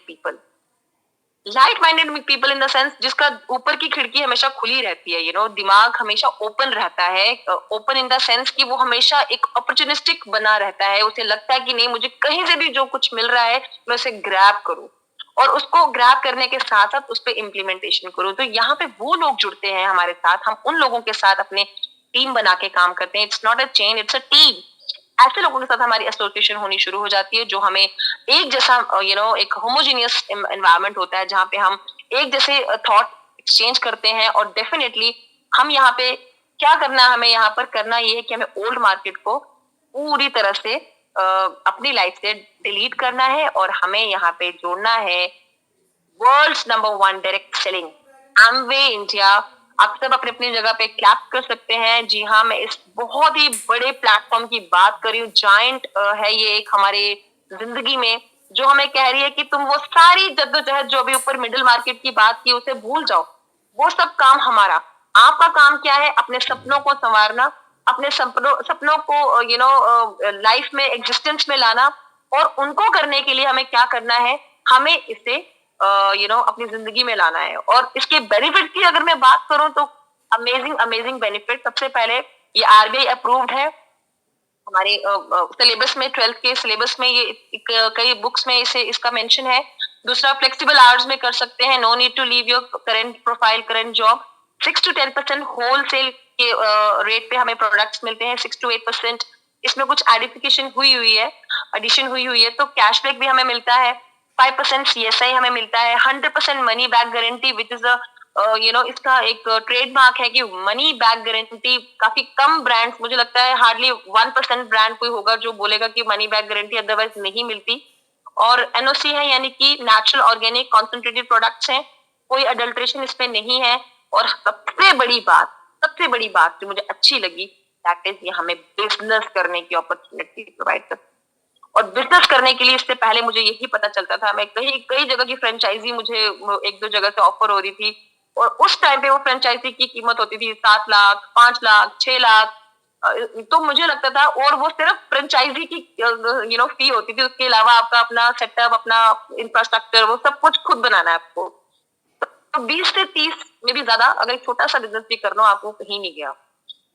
people in the sense जिसका ऊपर की खिड़की हमेशा खुली रहती है, दिमाग हमेशा ओपन रहता है। ओपन इन द सेंस कि वो हमेशा एक अपॉर्चुनिस्टिक बना रहता है। उसे लगता है कि नहीं, मुझे कहीं से भी जो कुछ मिल रहा है मैं उसे ग्रैब करूं, और उसको ग्रैब करने के साथ साथ उस पर इम्प्लीमेंटेशन करूं। तो यहाँ पे वो लोग जुड़ते हैं हमारे साथ, हम उन लोगों के साथ अपने टीम बना के काम करते हैं। It's not a chain, it's a team. ऐसे लोगों के साथ हमारी एसोसिएशन होनी शुरू हो जाती है, जो हमें एक जैसा एक होमोजीनियस एनवायरनमेंट होता है, जहाँ पे हम एक जैसे थॉट एक्सचेंज करते हैं। और डेफिनेटली हम यहाँ पे क्या करना है, हमें यहाँ पर करना ये है कि हमें ओल्ड मार्केट को पूरी तरह से अपनी लाइफ से डिलीट करना है, और हमें यहाँ पे जोड़ना है world's number one direct selling, Amway India. आप सब अपने अपनी जगह पे क्लैप कर सकते हैं। जी हाँ, मैं इस बहुत ही बड़े प्लेटफॉर्म की बात कर रही हूँ। जायंट है ये एक हमारे जिंदगी में, जो हमें कह रही है कि तुम वो सारी जद्दोजहद जो अभी ऊपर मिडिल मार्केट की बात की उसे भूल जाओ। वो सब काम हमारा। आपका काम क्या है? अपने सपनों को संवारना, अपने सपनों को लाइफ में एग्जिस्टेंस में लाना। और उनको करने के लिए हमें क्या करना है? हमें इसे अपनी जिंदगी में लाना है। और इसके बेनिफिट की अगर मैं बात करूं तो अमेजिंग अमेजिंग बेनिफिट। सबसे पहले ये आरबीआई अप्रूव्ड है। हमारे सिलेबस में, 12th के सिलेबस में ये कई बुक्स में इसे इसका मेंशन है। दूसरा, फ्लेक्सिबल आवर्स में कर सकते हैं, no need to leave your current profile, current job. 6 to 10% wholesale के रेट पे हमें प्रोडक्ट्स मिलते हैं। 6 to 8% इसमें कुछ एडिफिकेशन हुई हुई है, एडिशन हुई हुई है। तो कैशबैक भी हमें मिलता है। 5% सीएसआई हमें मिलता है। 100% money back guarantee, which is इसका एक ट्रेडमार्क है कि मनी बैक गारंटी। काफी कम ब्रांड्स, मुझे लगता है हार्डली 1% ब्रांड कोई होगा जो बोलेगा कि मनी बैक गारंटी अदरवाइज नहीं मिलती। और एनओसी है, यानी कि नेचुरल ऑर्गेनिक कॉन्सेंट्रेटेड प्रोडक्ट्स हैं, कोई अडल्ट्रेशन इसमें नहीं है। और सबसे बड़ी बात जो मुझे अच्छी लगी, दैट इज ये हमें बिजनेस करने की अपॉर्चुनिटी प्रोवाइड करती है। और बिजनेस करने के लिए इससे पहले मुझे यही पता चलता था, मैं कई कई जगह की फ्रेंचाइजी मुझे एक दो जगह से ऑफर हो रही थी। और उस टाइम पे वो फ्रेंचाइजी की कीमत होती थी 7 लाख, 5 लाख, 6 लाख। तो मुझे लगता था, और वो सिर्फ फ्रेंचाइजी की फी होती थी। उसके अलावा आपका अपना सेटअप, अपना इंफ्रास्ट्रक्चर, वो सब कुछ खुद बनाना है आपको। तो 20 से 30 में भी ज्यादा अगर एक छोटा सा बिजनेस भी करना हो, आपको कहीं नहीं गया।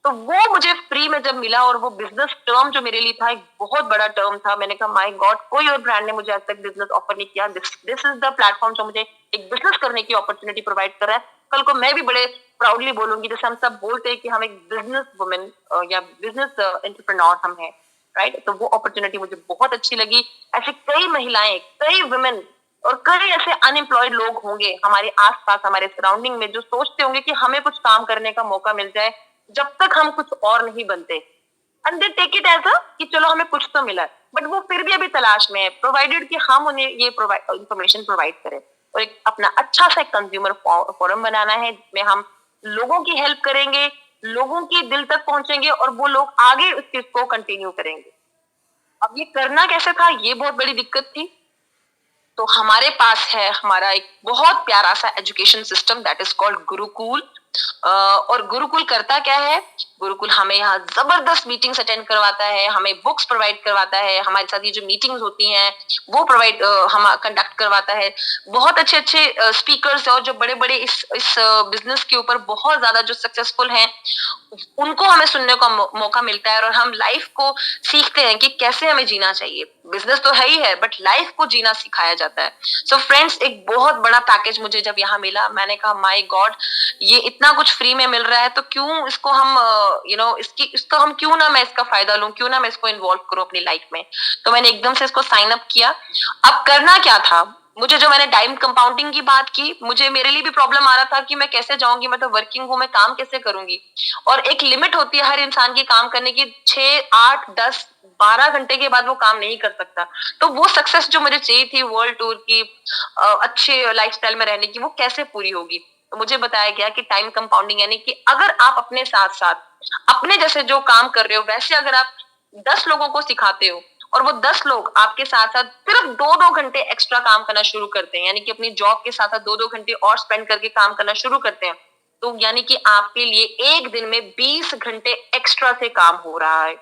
तो वो मुझे फ्री में जब मिला, और वो बिजनेस टर्म जो मेरे लिए था एक बहुत बड़ा टर्म था, मैंने कहा माय गॉड, कोई और ब्रांड ने मुझे आज तक बिजनेस ऑफर नहीं किया। दिस इज द प्लेटफॉर्म जो मुझे एक बिजनेस करने की अपॉर्चुनिटी प्रोवाइड कर रहा है। कल को मैं भी बड़े प्राउडली बोलूंगी, जैसे हम सब बोलते हैं कि हम एक बिजनेस वुमेन या बिजनेस एंटरप्रेन्योर हम हैं, राइट। तो वो अपॉर्चुनिटी मुझे बहुत अच्छी लगी। ऐसे कई महिलाएं, कई वुमेन और कई ऐसे अनएम्प्लॉयड लोग होंगे हमारे आसपास, हमारे सराउंडिंग में, जो सोचते होंगे कि हमें कुछ काम करने का मौका मिल जाए जब तक हम कुछ और नहीं बनते। And they take it as a कि चलो हमें कुछ तो मिला, बट वो फिर भी अभी तलाश में है, प्रोवाइडेड कि हम उन्हें ये इंफॉर्मेशन प्रोवाइड करें। और एक अपना अच्छा सा कंज्यूमर फोरम बनाना है, जिसमें हम लोगों की हेल्प करेंगे, लोगों के दिल तक पहुंचेंगे, और वो लोग आगे उस चीज को कंटिन्यू करेंगे। अब ये करना कैसे था, ये बहुत बड़ी दिक्कत थी। तो हमारे पास है हमारा एक बहुत प्यारा सा education system, that is called Gurukul. और गुरुकुल करता क्या है? गुरुकुल हमें यहाँ जबरदस्त मीटिंग्स अटेंड करवाता है, हमें बुक्स प्रोवाइड करवाता है, हमारे साथ ये जो मीटिंग्स होती हैं वो प्रोवाइड हम कंडक्ट करवाता है। बहुत अच्छे अच्छे स्पीकर्स और जो बड़े बड़े इस बिजनेस के ऊपर बहुत ज्यादा जो सक्सेसफुल हैं, उनको हमें सुनने का मौका मिलता है। और हम लाइफ को सीखते हैं कि कैसे हमें जीना चाहिए। बिजनेस तो है ही है, बट लाइफ को जीना सिखाया जाता है। सो फ्रेंड्स, एक बहुत बड़ा पैकेज मुझे जब यहाँ मिला, मैंने कहा माय गॉड, ये इतना कुछ फ्री में मिल रहा है, तो क्यों इसको हम इसका हम क्यों ना मैं इसका फायदा लूं, क्यों ना मैं इसको इन्वॉल्व करूं अपनी लाइफ में। तो मैंने एकदम से इसको साइन अप किया। अब करना क्या था? मुझे जो मैंने टाइम कंपाउंडिंग की बात की, मुझे मेरे लिए भी प्रॉब्लम आ रहा था कि मैं कैसे जाऊँगी, मैं तो वर्किंग हूँ, मैं काम कैसे करूँगी? और एक लिमिट होती है हर इंसान की काम करने की 6, 8, 10, 12 घंटे के बाद वो काम नहीं कर सकता। तो वो सक्सेस जो मुझे चाहिए थी वर्ल्ड टूर की अच्छे लाइफ़स्टाइल में रहने की, वो कैसे पूरी होगी? तो मुझे बताया गया कि टाइम कंपाउंडिंग यानी कि अगर आप अपने साथ-साथ अपने जैसे जो काम कर रहे हो, वैसे अगर आप 10 लोगों को सिखाते हो और वो 10 लोग आपके साथ-साथ सिर्फ 2-2 घंटे एक्स्ट्रा काम करना शुरू करते हैं, यानी कि अपनी जॉब के साथ-साथ 2-2 घंटे और स्पेंड करके काम करना शुरू करते हैं, तो यानी कि आपके लिए 1 दिन में 20 घंटे एक्स्ट्रा से काम हो रहा है।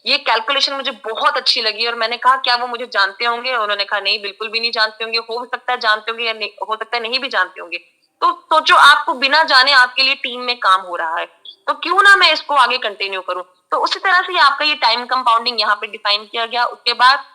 ये कैलकुलेशन मुझे बहुत अच्छी लगी और मैंने कहा, "क्या वो मुझे जानते होंगे?" उन्होंने कहा, "नहीं, बिल्कुल भी नहीं जानते होंगे। हो सकता है जानते होंगे या नहीं हो सकता है नहीं भी जानते होंगे।" तो सोचो आपको बिना जाने आपके लिए टीम में काम हो रहा है, तो क्यों ना मैं इसको आगे कंटिन्यू करूँ। तो उसी तरह से आपका ये टाइम कंपाउंडिंग यहाँ पे डिफाइन किया गया। उसके बाद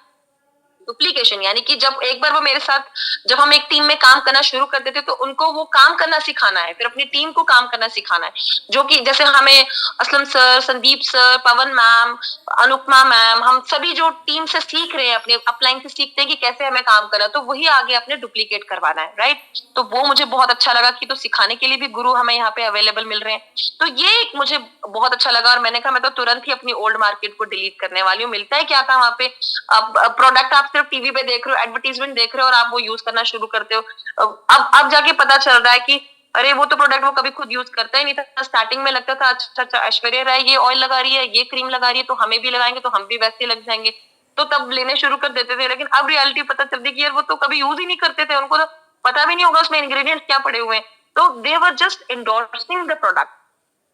डुप्लीकेशन यानी कि जब एक बार वो मेरे साथ जब हम एक टीम में काम करना शुरू कर देते तो उनको वो काम करना सिखाना है, फिर अपनी टीम को काम करना सिखाना है। जो कि जैसे हमें असलम सर, संदीप सर, पवन मैम, अनुपमा मैम, हम सभी जो टीम से सीख रहे हैं, अपने अपलाइन से सीखते हैं कि कैसे हमें काम करना है, तो वही आगे अपने डुप्लीकेट करवाना है, राइट? तो वो मुझे बहुत अच्छा लगा कि तो सिखाने के लिए भी गुरु हमें यहाँ पे अवेलेबल मिल रहे हैं। तो ये एक मुझे बहुत अच्छा लगा और मैंने कहा मैं तो तुरंत ही अपनी ओल्ड मार्केट को डिलीट करने वाली हूँ। मिलता है क्या था वहाँ पे? अब प्रोडक्ट आप सिर्फ टीवी पे देख रहे हो, एडवर्टाइजमेंट देख रहे हो और आप वो यूज करना शुरू करते हो। अब जाके पता चल रहा है कि अरे वो तो प्रोडक्ट वो कभी खुद यूज करता ही नहीं था। स्टार्टिंग में लगता था अच्छा अच्छा ऐश्वर्या राय ये ऑयल लगा रही है, ये क्रीम लगा रही है, तो हमें भी लगाएंगे तो हम भी वैसे लग जाएंगे। तो तब लेने शुरू कर देते थे, लेकिन अब रियलिटी पता चलती है कि यार वो तो कभी यूज ही नहीं करते थे, उनको तो पता भी नहीं होगा उसमें इंग्रेडिएंट्स क्या पड़े हुए हैं। तो they were just endorsing the product.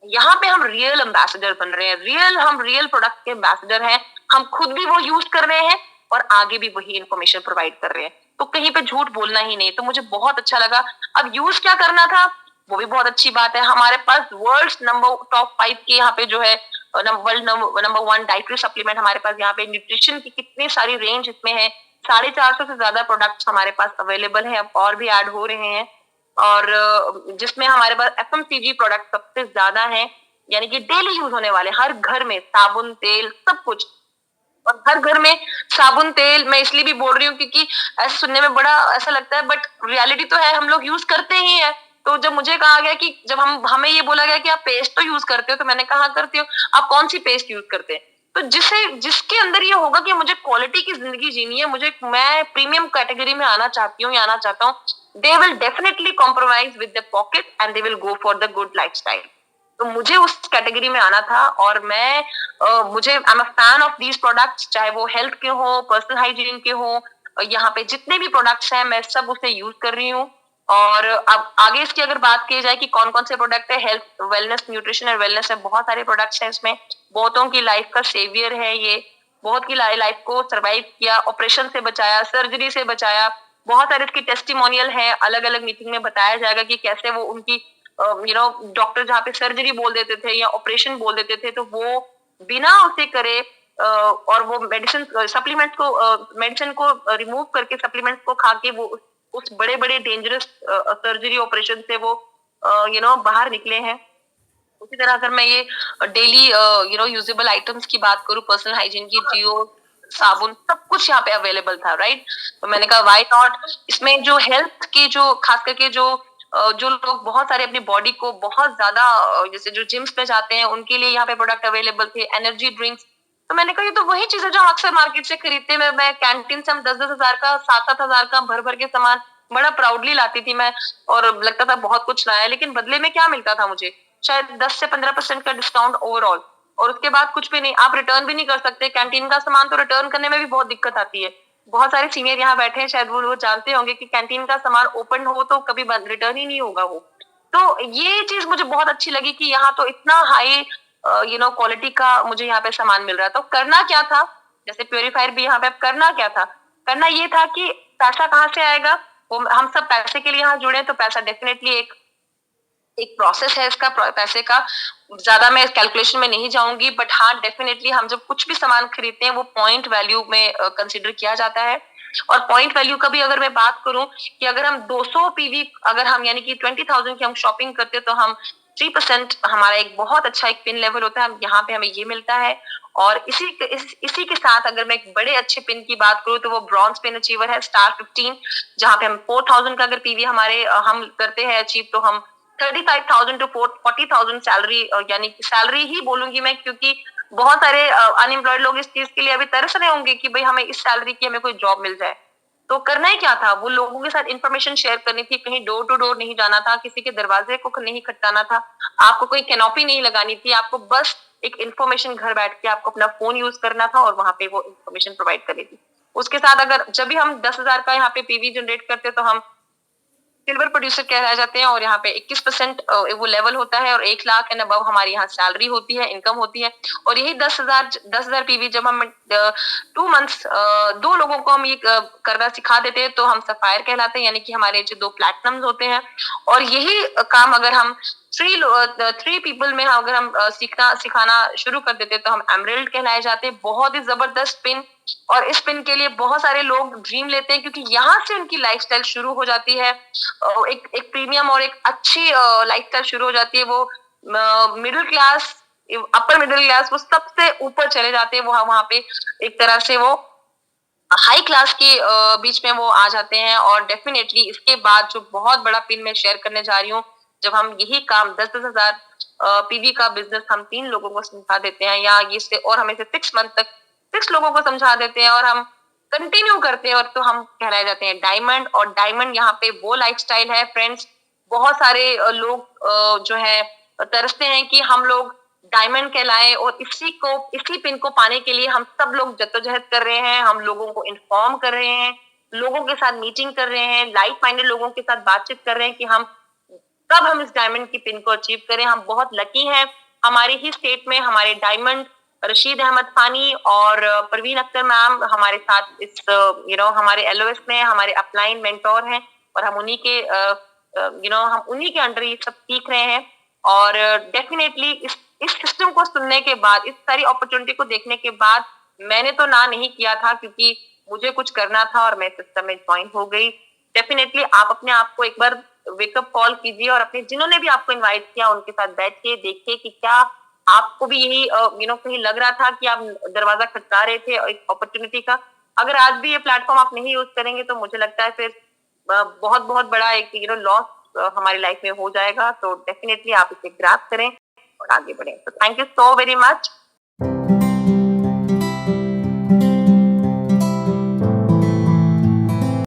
यहाँ पे हम रियल एम्बेसडर बन रहे हैं, हम रियल प्रोडक्ट के एम्बेसडर हैं। हम खुद भी वो यूज कर रहे हैं और आगे भी वही इंफॉर्मेशन प्रोवाइड कर रहे हैं, तो कहीं पे झूठ बोलना ही नहीं। तो मुझे बहुत अच्छा लगा। अब यूज क्या करना था वो भी बहुत अच्छी बात है। हमारे पास वर्ल्ड नंबर टॉप 5 के यहाँ पे जो है वर्ल्ड नंबर 1 डाइटरी सप्लीमेंट हमारे पास यहाँ पे न्यूट्रिशन की कितनी सारी रेंज इसमें है। 450 से ज्यादा प्रोडक्ट्स हमारे पास अवेलेबल है, अब और भी ऐड हो रहे हैं। और जिसमें हमारे पास एफएमसीजी प्रोडक्ट सबसे ज्यादा है, यानी कि डेली यूज होने वाले हर घर में साबुन तेल सब कुछ। और हर घर में साबुन तेल मैं इसलिए भी बोल रही हूँ क्योंकि ऐसा सुनने में बड़ा ऐसा लगता है, बट रियलिटी तो है हम लोग यूज करते ही है। तो जब मुझे कहा गया कि जब हमें ये बोला गया कि आप पेस्ट तो यूज करते हो, तो मैंने कहा करती हूँ। आप कौन सी पेस्ट यूज करते हैं? तो जिसके अंदर ये होगा कि मुझे क्वालिटी की जिंदगी जीनी है, मैं प्रीमियम कैटेगरी में आना चाहती हूँ या आना चाहता हूँ, they will definitely compromise with the pocket and they will go for the good lifestyle. तो मुझे उस कैटेगरी में आना था और मुझे I am a fan of these products, चाहे वो हेल्थ के हो, पर्सनल हाइजीन के हो, यहाँ पे जितने भी प्रोडक्ट्स हैं मैं सब उसे यूज कर रही हूँ। और अब आगे इसकी अगर बात की जाए कि कौन कौन से प्रोडक्ट है, हेल्थ वेलनेस न्यूट्रिशन और वेलनेस है, बहुत सारे प्रोडक्ट्स हैं इसमें। बहुतों की लाइफ का सेवियर है ये, बहुत की लाइफ को सरवाइव किया, ऑपरेशन से बचाया, सर्जरी से बचाया। बहुत सारे इसकी टेस्टिमोनियल है, अलग अलग मीटिंग में बताया जाएगा कि कैसे वो उनकी डॉक्टर जहाँ पे सर्जरी बोल देते थे या ऑपरेशन बोल देते थे, तो वो बिना उसे करे और वो मेडिसिन को रिमूव करके सप्लीमेंट्स को खा के वो उस बड़े बड़े डेंजरस सर्जरी ऑपरेशन से वो बाहर निकले हैं। उसी तरह अगर मैं ये डेली यूजेबल आइटम्स की बात करूं, पर्सनल हाइजीन की, जियो साबुन सब कुछ यहाँ पे अवेलेबल था, राइट? तो मैंने कहा व्हाई नॉट। इसमें जो हेल्थ के जो खास करके जो लोग बहुत सारे अपनी बॉडी को बहुत ज्यादा जैसे जो जिम्स में जाते हैं उनके लिए यहाँ पे प्रोडक्ट अवेलेबल थे, एनर्जी ड्रिंक्स। तो मैंने कहा ये तो वही चीजें जो हम अक्सर मार्केट से खरीदते हैं। मैं कैंटीन से हम 10-10 हजार का 7-7 हजार का भर भर के सामान बड़ा प्राउडली लाती थी मैं, और लगता था बहुत कुछ लाया, लेकिन बदले में क्या मिलता था मुझे? शायद 10 से 15% का डिस्काउंट ओवरऑल, और उसके बाद कुछ भी नहीं। आप रिटर्न भी नहीं कर सकते कैंटीन का सामान, तो रिटर्न करने में भी बहुत दिक्कत आती है। बहुत सारे सीनियर यहाँ बैठे हैं, शायद वो जानते होंगे कि कैंटीन का सामान ओपन हो तो कभी रिटर्न ही नहीं होगा वो। तो ये चीज मुझे बहुत अच्छी लगी कि यहाँ तो इतना हाई क्वालिटी का मुझे यहाँ पे सामान मिल रहा था। तो करना क्या था, जैसे प्योरीफायर भी यहाँ पे करना क्या था? करना ये था कि पैसा कहाँ से आएगा? वो हम सब पैसे के लिए यहाँ जुड़े, तो पैसा डेफिनेटली एक एक प्रोसेस है इसका, पैसे का ज्यादा मैं कैलकुलेशन में नहीं जाऊंगी, बट हाँ डेफिनेटली हम जब कुछ भी सामान खरीदते हैं वो पॉइंट वैल्यू में कंसीडर किया जाता है। और पॉइंट वैल्यू का भी अगर मैं बात करूं कि अगर हम 200 पीवी अगर हम यानी कि 20,000 की हम शॉपिंग करते हैं, तो हम 3% हमारा एक बहुत अच्छा एक पिन लेवल होता है, यहाँ पे हमें ये मिलता है। और इसी के साथ अगर मैं एक बड़े अच्छे पिन की बात करूँ तो वो ब्रॉन्ज पिन अचीवर है स्टार 15, जहाँ पे हम 4000 का अगर पीवी हमारे हम करते हैं अचीव, तो हम 35,000 टू 40,000 सैलरी, यानी कि सैलरी ही बोलूंगी मैं, क्योंकि बहुत सारे अनएम्प्लॉयड लोग इस चीज के लिए अभी तरस रहे होंगे कि भाई हमें इस सैलरी की हमें कोई जॉब मिल जाए। तो करना ही क्या था, वो लोगों के साथ इन्फॉर्मेशन शेयर करनी थी, कहीं डोर टू डोर नहीं जाना था, किसी के दरवाजे को नहीं खटकाना था, आपको कोई कैनोपी नहीं लगानी थी, आपको बस एक इन्फॉर्मेशन घर बैठ के आपको अपना फोन यूज करना था और वहां पे वो इन्फॉर्मेशन प्रोवाइड करनी थी। उसके साथ अगर जब भी हम 10,000 का यहाँ पे पीवी जनरेट करते तो हम सिल्वर प्रोड्यूसर कहलाए जाते हैं, और यहाँ पे 21% वो लेवल होता है, और 1 लाख एंड अबव हमारी यहाँ सैलरी होती है, इनकम होती है। और यही 10,000 पीवी जब हम 2 मंथ्स 2 लोगों को हम ये करना सिखा देते हैं तो हम सफायर कहलाते हैं, यानी कि हमारे जो 2 प्लैटिनम्स होते हैं। और यही काम अगर हम 3 पीपल में अगर हम सिखाना शुरू कर देते तो हम एमरल्ड कहलाए जाते हैं। बहुत ही जबरदस्त पिन, और इस पिन के लिए बहुत सारे लोग ड्रीम लेते हैं, क्योंकि यहाँ से उनकी लाइफस्टाइल शुरू हो जाती है, एक प्रीमियम और एक अच्छी लाइफस्टाइल शुरू हो जाती है। वो middle class, upper middle class, वो सबसे ऊपर चले जाते हैं, वो वहां पे एक तरह से वो हाई क्लास के बीच में वो आ जाते हैं। और डेफिनेटली इसके बाद जो बहुत बड़ा पिन मैं शेयर करने जा रही हूँ, जब हम यही काम 10,000 पीवी का बिजनेस हम 3 लोगों को समझा देते हैं, या ये से और हमें से 6 मंथ तक 6 लोगों को समझा देते हैं, और हम कंटिन्यू करते हैं, और तो हम कहलाए जाते हैं डायमंड। और डायमंड यहाँ पे वो लाइफस्टाइल है फ्रेंड्स, बहुत सारे लोग जो है तरसते हैं कि हम लोग डायमंड कहलाए, और इसी पिन को पाने के लिए हम सब लोग जद्दोजहद कर रहे हैं, हम लोगों को इन्फॉर्म कर रहे हैं, लोगों के साथ मीटिंग कर रहे हैं, लाइक माइंडेड लोगों के साथ बातचीत कर रहे हैं कि हम कब हम इस डायमंड की पिन को अचीव करें। हम बहुत लकी हैं, हमारे ही स्टेट में हमारे डायमंड रशीद अहमद फानी और परवीन अख्तर मैम हमारे साथ इस हमारे एलओएस में हमारे अपलाइन मेंटोर हैं, और हम उन्हीं के हम उन्हीं के अंडर ये सब सीख रहे हैं। और डेफिनेटली इस सिस्टम को सुनने के बाद, इस सारी अपॉर्चुनिटी को देखने के बाद, मैंने तो ना नहीं किया था, क्योंकि मुझे कुछ करना था और मैं सिस्टम में ज्वाइन हो गई। डेफिनेटली आप अपने आप को एक बार वेकअप कॉल कीजिए, और अपने जिन्होंने भी आपको इनवाइट किया उनके साथ बैठ के देखिए कि क्या आपको भी यही कहीं लग रहा था कि आप दरवाजा खटका रहे थे एक अपॉर्चुनिटी का। अगर आज भी ये प्लेटफॉर्म आप नहीं यूज करेंगे तो मुझे लगता है फिर बहुत बहुत बड़ा एक लॉस हमारी लाइफ में हो जाएगा। तो डेफिनेटली आप इसे ग्रैब करें और आगे बढ़े। तो thank you so very much.